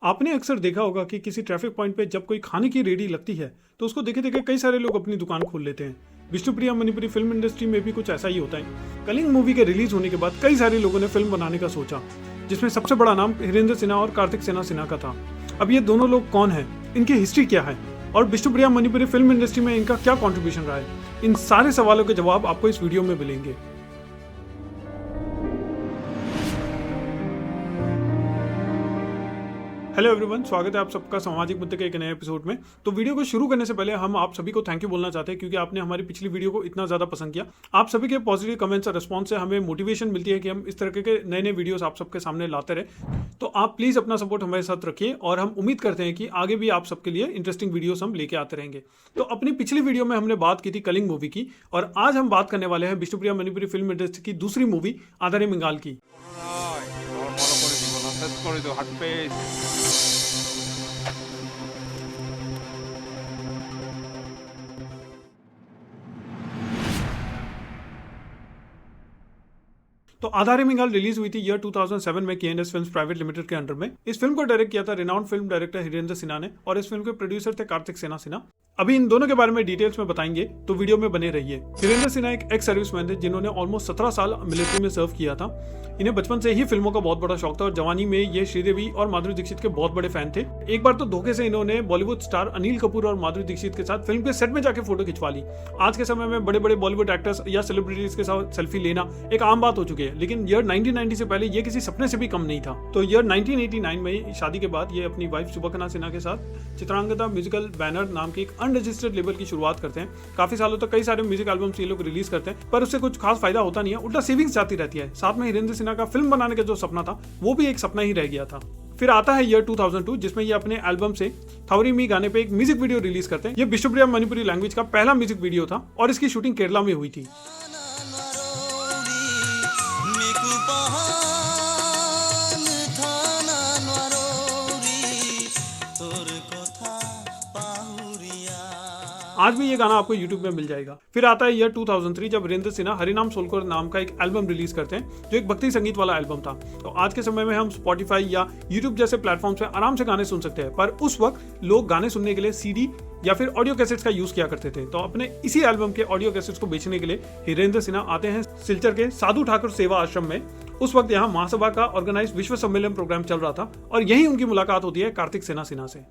आपने अक्सर देखा होगा कि किसी ट्रैफिक पॉइंट पे जब कोई खाने की रेडी लगती है तो उसको देखे देखे कई सारे लोग अपनी दुकान खोल लेते हैं। विष्णुप्रिया मणिपुरी फिल्म इंडस्ट्री में भी कुछ ऐसा ही होता है। कलिंग मूवी के रिलीज होने के बाद कई सारे लोगों ने फिल्म बनाने का सोचा, जिसमें सबसे बड़ा नाम हिरेंद्र सिन्हा और कार्तिक सेना सिन्हा का था। अब ये दोनों लोग कौन हैं, इनकी हिस्ट्री क्या है और विष्णुप्रिया मणिपुरी फिल्म इंडस्ट्री में इनका क्या कॉन्ट्रीब्यूशन रहा है, इन सारे सवालों के जवाब आपको इस वीडियो में मिलेंगे। हेलो एवरीवन, स्वागत है आप सबका सामाजिक मुद्दे के एक नए एपिसोड में। तो वीडियो को शुरू करने से पहले हम आप सभी को थैंक यू बोलना चाहते हैं, क्योंकि आपने हमारी पिछली वीडियो को इतना ज़्यादा पसंद किया। आप सभी के पॉजिटिव कमेंट्स और रिस्पॉन्स से हमें मोटिवेशन मिलती है कि हम इस तरह के नए नए वीडियोस आप सबके सामने लाते रहे। तो आप प्लीज़ अपना सपोर्ट हमारे साथ रखिए और हम उम्मीद करते हैं कि आगे भी आप सबके लिए इंटरेस्टिंग वीडियोस हम लेके आते रहेंगे। तो अपनी पिछली वीडियो में हमने बात की थी कलिंग मूवी की, और आज हम बात करने वाले हैं विष्णुप्रिया मणिपुरी फिल्म इंडस्ट्री की दूसरी मूवी आधारे मिंगाल की। तो आधारे मिंगाल रिलीज हुई थी ईयर 2007 में KNS फिल्म्स प्राइवेट लिमिटेड के अंडर में। इस फिल्म को डायरेक्ट किया था renowned film director Hirendra Sinha ने, और इस फिल्म के प्रोड्यूसर थे कार्तिक सेना सिन्हा। अभी इन दोनों के बारे में डिटेल्स में बताएंगे, तो वीडियो में बने रहिए। हिरेंद्र सिन्हा एक एक्स सर्विसमैन थे जिन्होंने ऑलमोस्ट 17 साल मिलिट्री में सर्व किया था। इन्हें बचपन से ही फिल्मों का बहुत बड़ा शौक था और जवानी में ये श्रीदेवी और माधुरी दीक्षित के बहुत बड़े फैन थे। एक बार तो धोखे से इन्होंने बॉलीवुड स्टार अनिल कपूर और माधुरी दीक्षित के साथ फिल्म के सेट में जाके फोटो खिंचवा ली। आज के समय में बड़े बड़े बॉलीवुड एक्टर्स या सेलिब्रिटीज के साथ सेल्फी लेना एक आम बात हो चुकी है, लेकिन ईयर 1990 से पहले ये किसी सपने से भी कम नहीं था। तो ईयर 1989 में शादी के बाद ये अपनी वाइफ सुबकना सिन्हा के साथ चित्रांगदा म्यूजिकल बैनर नाम की एक अनरजिस्टर्ड लेबल की शुरुआत करते हैं। काफी सालों तक कई सारे म्यूजिक एल्बम्स ये लोग रिलीज करते हैं, पर उससे कुछ खास फायदा होता नहीं है, उल्टा सेविंग्स जाती रहती है। साथ में हिरेंद्र सिन्हा का फिल्म बनाने का जो सपना था वो भी एक सपना ही रह गया था। फिर आता है ईयर 2002, जिसमें ये अपने एल्बम से थावरी मी गाने पे एक म्यूजिक वीडियो रिलीज करते हैं। ये विष्णुप्रिया मणिपुरी लैंग्वेज का पहला म्यूजिक वीडियो था और इसकी शूटिंग केरला में हुई थी। आज भी ये गाना आपको YouTube में मिल जाएगा। फिर आता है ईयर 2003, जब हिरेंद्र सिन्हा हरिनाम सोलकर नाम का एक एल्बम रिलीज करते हैं, जो एक भक्ति संगीत वाला एल्बम था। तो आज के समय में हम Spotify या YouTube जैसे प्लेटफॉर्म्स पे आराम से गाने सुन सकते हैं, पर उस वक्त लोग गाने सुनने के लिए CD या फिर ऑडियो कैसेट्स का यूज किया करते थे। तो अपने इसी एल्बम के ऑडियो कैसेट्स को बेचने के लिए हिरेंद्र सिन्हा आते हैं सिलचर के साधु ठाकुर सेवा आश्रम में। उस वक्त यहाँ महासभा का ऑर्गेनाइज विश्व सम्मेलन प्रोग्राम चल रहा था और यही उनकी मुलाकात होती है कार्तिक सेना सिन्हा से।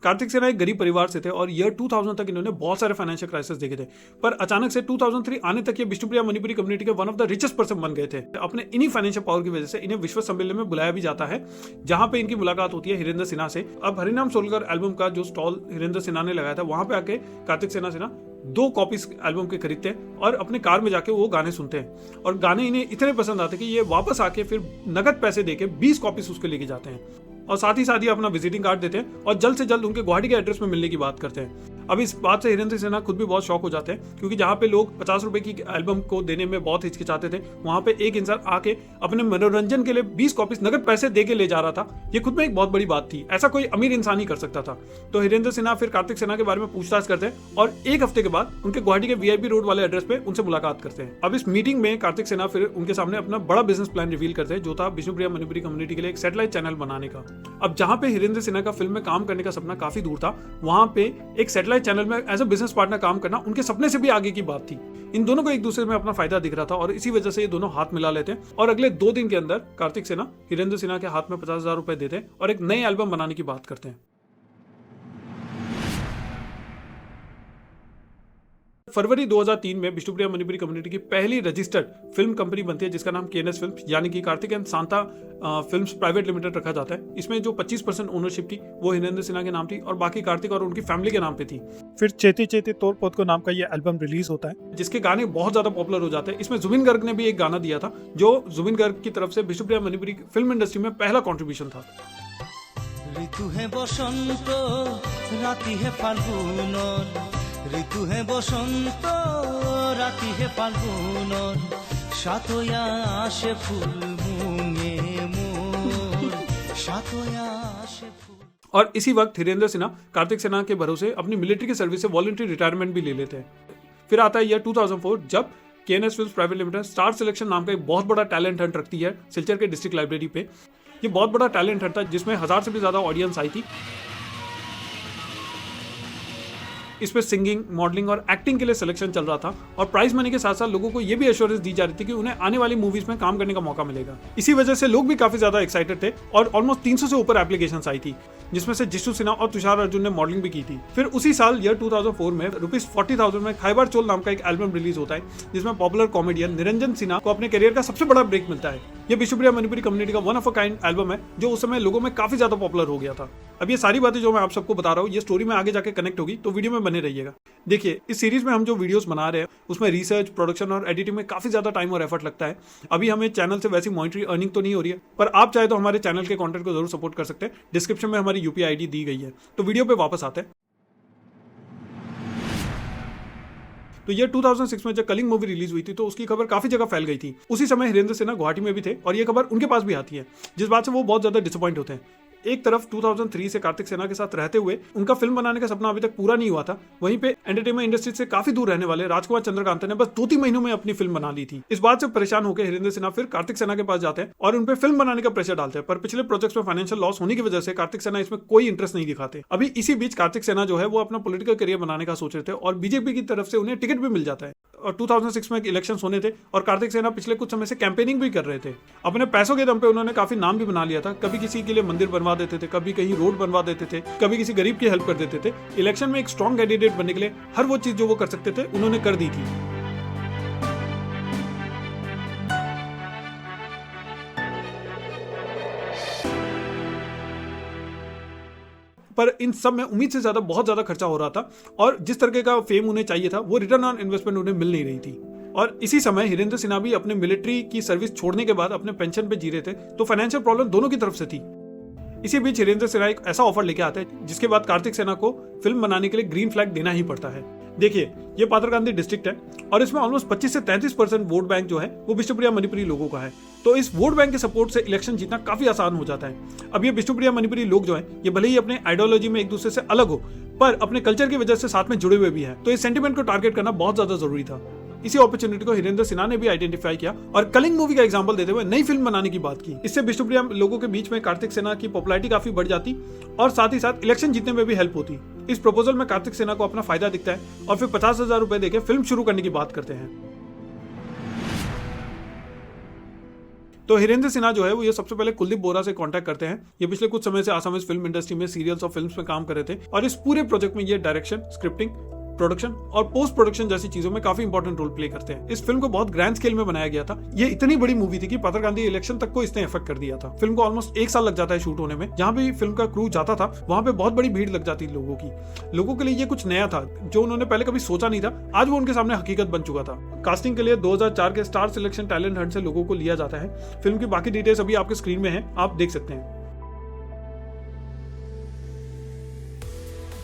कार्तिक सेना एक गरीब परिवार से थे और ईयर 2000 तक इन्होंने बहुत सारे फाइनेंशियल क्राइसिस देखे थे, पर अचानक से 2003 आने तक ये विष्णुप्रिया मणिपुरी कम्युनिटी के one of the richest person बन गए थे। अपने इन्हीं फाइनेंशियल पावर की वजह से इन्हें विश्व सम्मेलन में बुलाया भी जाता है, जहां पे इनकी मुलाकात होती है हिरेंद्र सिन्हा से। अब हरिनाम सोलकर एल्बम का जो स्टॉल हिरेंद्र सिन्हा ने लगाया था, वहां पे आके कार्तिक सेना सिन्हा 2 कॉपीज एल्बम के खरीदते हैं और अपने कार में जाके वो गाने सुनते हैं, और गाने इन्हें इतने पसंद आते कि ये वापस आके फिर नगद पैसे देके 20 कॉपीज उसके लेके जाते हैं, और साथ ही अपना विजिटिंग कार्ड देते हैं और जल्द से जल्द उनके गुवाहाटी के एड्रेस में मिलने की बात करते हैं। अब इस बात से हिरेंद्र सिन्हा खुद भी बहुत शौक हो जाते हैं, क्योंकि जहाँ पे लोग 50 रुपए की एल्बम को देने में बहुत हिचकिचाते थे, वहां पे एक इंसान आके अपने मनोरंजन के लिए 20 कॉपीज नगद पैसे दे के ले जा रहा था। ये खुद में एक बहुत बड़ी बात थी, ऐसा कोई अमीर इंसान ही कर सकता था। तो हिरेंद्र सिन्हा फिर कार्तिक सेना के बारे में पूछताछ करते हैं और एक हफ्ते के बाद उनके गुवाहाटी के VIP रोड वाले एड्रेस पे उनसे मुलाकात करते हैं। अब इस मीटिंग में कार्तिक सेना फिर उनके सामने अपना बड़ा बिजनेस प्लान रिवील करते हैं, जो था विष्णुप्रिया मणिपुरी कम्युनिटी के लिए एक सैटेलाइट चैनल बनाने का। अब जहां पे हिरेंद्र सिन्हा का फिल्म में काम करने का सपना काफी दूर था, वहां पे एक सैटेलाइट चैनल में एज अ बिजनेस पार्टनर काम करना उनके सपने से भी आगे की बात थी। इन दोनों को एक दूसरे में अपना फायदा दिख रहा था और इसी वजह से ये दोनों हाथ मिला लेते हैं, और अगले 2 दिन के अंदर कार्तिक सेना हिरेंद्र सिन्हा के हाथ में 50,000 रुपए देते हैं और एक नई एल्बम बनाने की बात करते हैं। फरवरी 2003 में विष्णुप्रिया मणिपुरी कम्युनिटी की पहली रजिस्टर्ड फिल्म कंपनी बनती है, जिसका नाम KNS फिल्म्स यानी कि Kartik and Santa films private limited रखा जाता है। इसमें जो 25% ओनरशिप थी वो हिरेंद्र सिन्हा के नाम थी और बाकी कार्तिक और उनकी फैमिली के नाम पे थी। फिर चेती चेती तोर पोत को नाम का ये एल्बम रिलीज होता है, जिसके गाने बहुत ज्यादा पॉपुलर हो जाते हैं। इसमें जुबिन गर्ग ने भी एक गाना दिया था, जो जुबिन गर्ग की तरफ से विष्णुप्रिया मणिपुरी फिल्म इंडस्ट्री में पहला कॉन्ट्रीब्यूशन था। ऋतु है बसंत राति है फाल्गुन, ऋतु है बसंत राति है फाल्गुन, सातोया आशे फूल मुंगे मोर, सातोया आशे फूल। और इसी वक्त हिरेंद्र सिन्हा कार्तिक सेना के भरोसे अपनी मिलिट्री की सर्विस से वॉलंटरी रिटायरमेंट भी ले लेते हैं। फिर आता है ईयर 2004, जब KNS films private limited star selection नाम का एक बहुत बड़ा टैलेंट हंट रखती है सिलचर के डिस्ट्रिक्ट लाइब्रेरी पे। ये बहुत बड़ा टैलेंट हंट था जिसमें 1000 से भी ज्यादा ऑडियंस आई थी। इस पे सिंगिंग, मॉडलिंग और एक्टिंग के लिए सिलेक्शन चल रहा था और प्राइज मनी के साथ साथ लोगों को ये भी एश्योरेंस दी जा रही थी कि उन्हें आने वाली मूवीज में काम करने का मौका मिलेगा। इसी वजह से लोग भी काफी ज्यादा एक्साइटेड थे और ऑलमोस्ट 300 से ऊपर एप्लीकेशंस आई थी, जिसमें से जिशु सिन्हा और तुषार अर्जुन ने मॉडलिंग भी की थी। फिर उसी साल ईयर 2004 में ₹40,000 में खैबर चोल नाम का एक एल्बम रिलीज होता है, जिसमें पॉपुलर कॉमेडियन निरंजन सिन्हा को अपने करियर का सबसे बड़ा ब्रेक मिलता है। ये विष्णुप्रिया मणिपुरी कम्युनिटी का one of a kind album है जो उस समय लोगों में काफी ज्यादा पॉपुलर हो गया था। अब ये सारी बातें जो मैं आप सबको बता रहा हूँ ये स्टोरी में आगे जाके कनेक्ट होगी, तो वीडियो में बने रहिएगा। देखिए, इस सीरीज में हम जो वीडियोस बना रहे हैं उसमें रिसर्च, प्रोडक्शन और एडिटिंग में काफी ज्यादा टाइम और एफर्ट लगता है। अभी हमें चैनल से वैसी मॉनिटरी अर्निंग तो नहीं हो रही है, पर आप चाहे तो हमारे चैनल के कंटेंट को जरूर सपोर्ट कर सकते हैं। डिस्क्रिप्शन में हमारी UPI ID दी गई है। तो वीडियो पे वापस आते हैं। तो ये 2006 में जब कलिंग मूवी रिलीज हुई थी तो उसकी खबर काफी जगह फैल गई थी। उसी समय हिरेंद्र सिन्हा गुवाहाटी में भी थे और ये खबर उनके पास भी आती है, जिस बात से वो बहुत ज्यादा डिसअपॉइंट होते हैं। एक तरफ 2003 से कार्तिक सेना के साथ रहते हुए उनका फिल्म बनाने का सपना अभी तक पूरा नहीं हुआ था, वहीं पे एंटरटेनमेंट इंडस्ट्री से काफी दूर रहने वाले राजकुमार चंद्रकांत ने बस 2-3 महीनों में अपनी फिल्म बना ली थी। इस बात से परेशान होकर हिरेंद्र सिन्हा फिर कार्तिक सेना के पास जाते हैं और उन पे फिल्म बनाने का प्रेशर डालते हैं, पर पिछले प्रोजेक्ट्स में फाइनेंशियल लॉस होने की वजह से कार्तिक सेना इसमें कोई इंटरेस्ट नहीं दिखाते। अभी इसी बीच कार्तिक सेना जो है वो अपना पॉलिटिकल करियर बनाने का सोच रहे थे और बीजेपी की तरफ से उन्हें टिकट भी मिल जाता है। और 2006 में इलेक्शंस होने थे और कार्तिक सेना पिछले कुछ समय से कैंपेनिंग भी कर रहे थे। अपने पैसों के दम पे उन्होंने काफी नाम भी बना लिया था। कभी किसी के लिए मंदिर बनवा देते थे, कभी कहीं रोड बनवा देते थे, कभी किसी गरीब की हेल्प कर देते थे। इलेक्शन में एक स्ट्रॉन्ग कैंडिडेट बनने के लिए हर वो चीज जो वो कर सकते थे उन्होंने कर दी थी। पर इन सब में उम्मीद से ज्यादा बहुत ज्यादा खर्चा हो रहा था और जिस तरह का फेम उन्हें चाहिए था वो रिटर्न ऑन इन्वेस्टमेंट उन्हें मिल नहीं रही थी। और इसी समय हिरेंद्र सिन्हा भी अपने मिलिट्री की सर्विस छोड़ने के बाद अपने पेंशन पे जी रहे थे, तो फाइनेंशियल प्रॉब्लम दोनों की तरफ से थी। इसी बीच हिरेंद्र सिन्हा एक ऐसा ऑफर लेके आते हैं जिसके बाद कार्तिक सेना को फिल्म बनाने के लिए ग्रीन फ्लैग देना ही पड़ता है। देखिए, ये पाथरकांदी डिस्ट्रिक्ट है और इसमें ऑलमोस्ट 25 से 33% वोट बैंक जो है वो विष्णुप्रिया मणिपुरी लोगों का है। तो इस वोट बैंक के सपोर्ट से इलेक्शन जीतना काफी आसान हो जाता है। अब ये विष्णुप्रिया मणिपुरी लोग जो है ये भले ही अपने आइडियोलॉजी में एक दूसरे से अलग हो, पर अपने कल्चर की वजह से साथ में जुड़े हुए भी है। तो इस सेंटिमेंट को टारगेट करना बहुत ज्यादा जरूरी था। इसी अपॉर्चुनिटी को हिरेंद्र सिन्हा ने भी आइडेंटिफाई किया और कलिंग मूवी का एग्जांपल देते हुए नई फिल्म बनाने की बात की। इससे विष्णुप्रिया लोगों के बीच में कार्तिक सेना की पॉपुलैरिटी काफी बढ़ जाती और साथ ही साथ इलेक्शन जीतने में भी हेल्प होती। इस प्रपोजल में कार्तिक सेना को अपना फायदा दिखता है और फिर 50,000 रुपए देकर फिल्म शुरू करने की बात करते हैं। तो हिरेंद्र सिन्हा जो है वो ये सबसे पहले कुलदीप बोरा से कांटेक्ट करते हैं। ये पिछले कुछ समय से आसामीज फिल्म इंडस्ट्री में सीरियल्स और फिल्म्स में काम कर रहे थे और इस पूरे प्रोजेक्ट में ये डायरेक्शन, स्क्रिप्टिंग, प्रोडक्शन और पोस्ट प्रोडक्शन जैसी चीजों में काफी इंपॉर्टेंट रोल प्ले करते हैं। इस फिल्म को बहुत ग्रैंड स्केल में बनाया गया था। ये इतनी बड़ी मूवी थी कि पाथरकांदी इलेक्शन तक को इसने इफेक्ट कर दिया था। फिल्म को ऑलमोस्ट 1 साल लग जाता है शूट होने में। जहां भी फिल्म का क्रू जाता था वहां पे बहुत बड़ी भीड़ लग जाती लोगों की। लोगों के लिए ये कुछ नया था जो उन्होंने पहले कभी सोचा नहीं था। आज वो उनके सामने हकीकत बन चुका था। कास्टिंग के लिए 2004 के स्टार सिलेक्शन टैलेंट हंट से लोगों को लिया जाता है। फिल्म की बाकी डिटेल्स अभी आपके स्क्रीन में है, आप देख सकते हैं।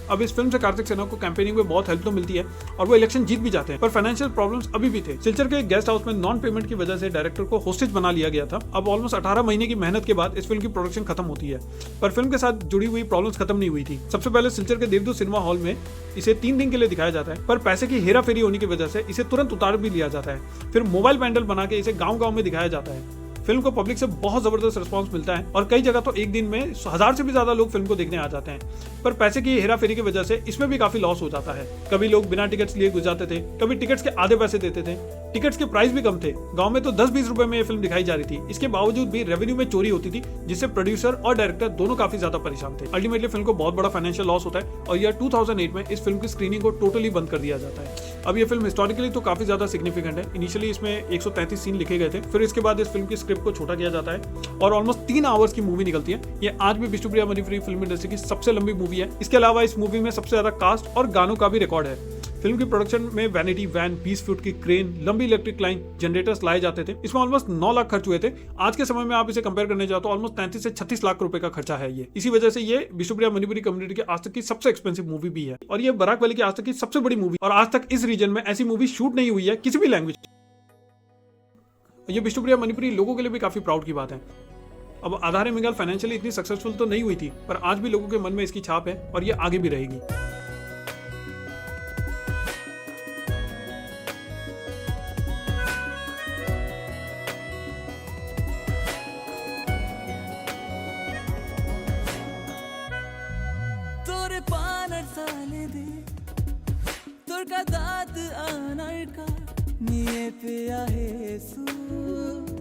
अब इस फिल्म से कार्तिक सेना को कैंपेनिंग में बहुत हेल्प तो मिलती है और वो इलेक्शन जीत भी जाते हैं, पर फाइनेंशियल प्रॉब्लम्स अभी भी थे। सिलचर के गेस्ट हाउस में नॉन पेमेंट की वजह से डायरेक्टर को होस्टेज बना लिया गया था। अब ऑलमोस्ट 18 महीने की मेहनत के बाद इस फिल्म की प्रोडक्शन खत्म होती है, पर फिल्म के साथ जुड़ी हुई प्रॉब्लम्स खत्म नहीं हुई थी। सबसे पहले सिलचर के देवदूत सिनेमा हॉल में इसे 3 दिन के लिए दिखाया जाता है, पर पैसे की हेरा फेरी होने की वजह से इसे तुरंत उतार भी लिया जाता है। फिर मोबाइल पैंडल बना के इसे गाँव-गाँव में दिखाया जाता है। फिल्म को पब्लिक से बहुत जबरदस्त रिस्पांस मिलता है और कई जगह तो एक दिन में 1000 से भी ज्यादा लोग फिल्म को देखने आ जाते हैं, पर पैसे की हेराफेरी की वजह से इसमें भी काफी लॉस हो जाता है। कभी लोग बिना टिकट्स लिए घुस जाते थे, कभी टिकट्स के आधे पैसे देते थे। टिकट्स के प्राइस भी कम थे। गांव में तो 10-20 रुपए में ये फिल्म दिखाई जा रही थी। इसके बावजूद भी रेवेन्यू में चोरी होती थी, जिससे प्रोड्यूसर और डायरेक्टर दोनों काफी ज्यादा परेशान थे। अल्टीमेटली फिल्म को बहुत बड़ा फाइनेंशियल लॉस होता है और ईयर 2008 में इस फिल्म की स्क्रीनिंग को टोटली बंद कर दिया जाता है। अब ये फिल्म हिस्टोरिकली तो काफी ज्यादा सिग्निफिकेंट है। इनिशियली इसमें 133 सीन लिखे गए थे, फिर इसके बाद इस फिल्म की स्क्रिप्ट को छोटा किया जाता है और ऑलमोस्ट 3 आवर्स की मूवी निकलती है। ये आज भी विष्णुप्रिया मणिपुरी फिल्म इंडस्ट्री की सबसे लंबी मूवी है। इसके अलावा इस मूवी में सबसे ज्यादा कास्ट और गानों का भी रिकॉर्ड है। फिल्म की प्रोडक्शन में वैनिटी वैन, 20 फुट की क्रेन, लंबी इलेक्ट्रिक लाइन, जनरेटर्स लाए जाते थे। इसमें ऑलमोस्ट 9 लाख खर्च हुए थे। आज के समय में आप इसे कंपेयर करने जाओ तो ऑलमोस्ट 33 से 36 लाख रुपए का खर्चा है ये। इसी वजह से ये विष्णुप्रिया मणिपुरी कम्युनिटी की आज तक की सबसे एक्सपेंसिव मूवी भी है और ये बराक वैली की आज तक की सबसे बड़ी मूवी, और आज तक इस रीजन में ऐसी मूवी शूट नहीं हुई है किसी भी लैंग्वेज। ये विष्णुप्रिया मणिपुरी लोगों के लिए भी काफी प्राउड की बात है। अब आधार मिंगाल फाइनेंशियली इतनी सक्सेसफुल तो नहीं हुई थी, पर आज भी लोगों के मन में इसकी छाप है और ये आगे भी रहेगी। का दात आनर का निये पे आहे सू